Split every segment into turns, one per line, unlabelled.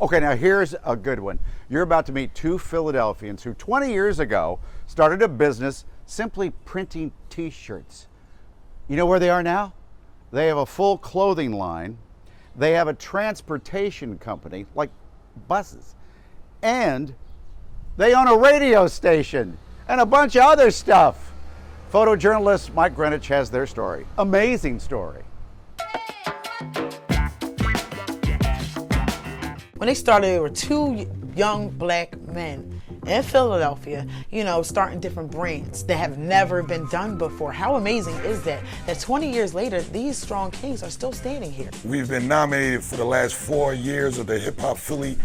Okay, now here's a good one. You're about to meet two Philadelphians who 20 years ago started a business simply printing t-shirts. You know where they are now? They have a full clothing line. They have a transportation company, like buses. And they own a radio station and a bunch of other stuff. Photojournalist Mike Greenwich has their story. Amazing story.
When they started, there were two young black men in Philadelphia, starting different brands that have never been done before. How amazing is that? That 20 years later, these strong kings are still standing here.
We've been nominated for the last 4 years of the Hip Hop Philly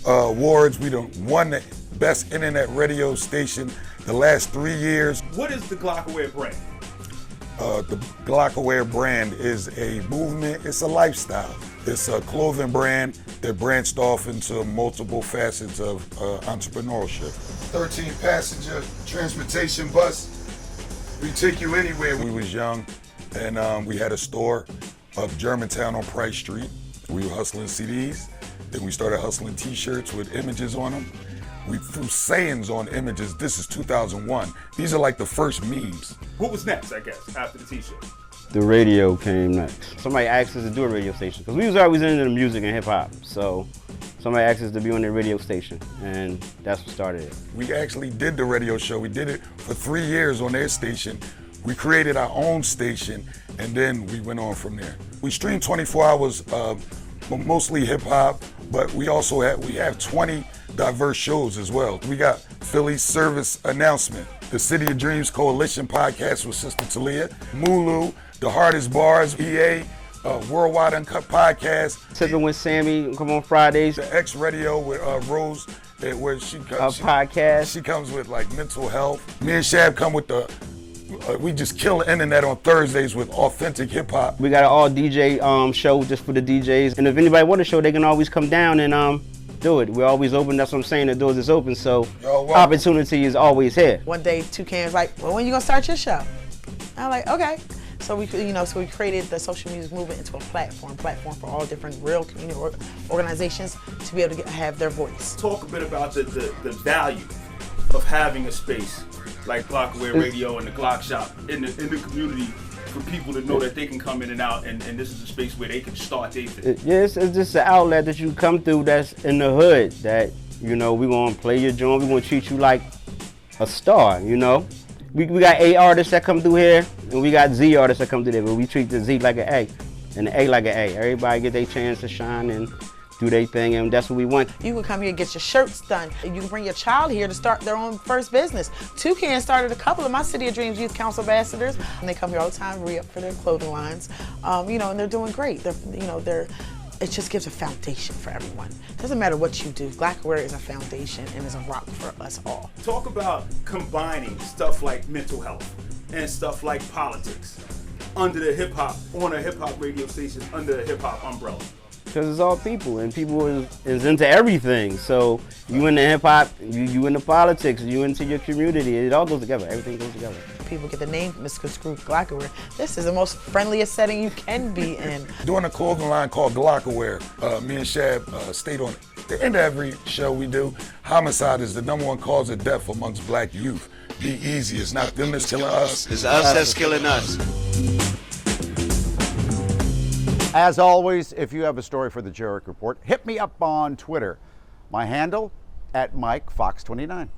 Awards. We won the best internet radio station the last 3 years.
What is the Glocawear brand?
The Glocawear brand is a movement, it's a lifestyle. It's a clothing brand that branched off into multiple facets of entrepreneurship. 13-passenger transportation bus. We take you anywhere. We was young and we had a store of Germantown on Price Street. We were hustling CDs. Then we started hustling t-shirts with images on them. We threw sayings on images. This is 2001. These are like the first memes.
What was next, I guess, after the t-shirt?
The radio came next. Somebody asked us to do a radio station because we was always into the music and hip hop. So somebody asked us to be on the radio station, and that's what started it.
We actually did the radio show. We did it for 3 years on their station. We created our own station, and then we went on from there. We stream 24 hours, mostly hip hop, but we have 20 diverse shows as well. We got Philly's Service Announcement, the City of Dreams Coalition podcast with Sister Talia, Mulu, The Hardest Bars, EA, Worldwide Uncut podcast.
Tipping with Sammy, come on Fridays.
The X Radio with Rose, where she
podcast.
She comes with like mental health. Me and Shab come with we just kill the internet on Thursdays with authentic hip hop.
We got an all DJ show just for the DJs. And if anybody want a show, they can always come down and do it. We're always open. That's what I'm saying. The doors is open, so opportunity is always here.
One day, Tucan was like, "Well, when you gonna start your show?" I'm like, "Okay." So we created the social music movement into a platform for all different real community organizations to be able to have their voice.
Talk a bit about the value of having a space like Glocawear Radio and the Glock Shop in the community for people to know that they can come in and out, and this is a space where they can start their business.
Yes, it's just an outlet that you come through that's in the hood that, we gonna play your joint, we gonna treat you like a star, We got A artists that come through here, and we got Z artists that come through there, but we treat the Z like an A, and the A like an A. Everybody get their chance to shine and do their thing, and that's what we want.
You can come here and get your shirts done. You can bring your child here to start their own first business. Tucan started a couple of my City of Dreams Youth Council ambassadors, and they come here all the time, re-up for their clothing lines, and they're doing great. It just gives a foundation for everyone. It doesn't matter what you do. Glocawear is a foundation and is a rock for us all.
Talk about combining stuff like mental health and stuff like politics under the hip hop, on a hip hop radio station, under the hip hop umbrella.
Because it's all people, and people is into everything. So you into hip hop, you into politics, you into your community. It all goes together. Everything goes together.
People get the name misconstrued Glocawear. This is the most friendliest setting you can be in.
Doing a clothing line called Glocawear. Me and Shab stayed on the end of every show we do. Homicide is the #1 cause of death amongst black youth. Be easy. It's not them that's killing us.
It's us that's killing us.
As always, if you have a story for the Jerrick Report, hit me up on Twitter. My handle, @MikeFox29.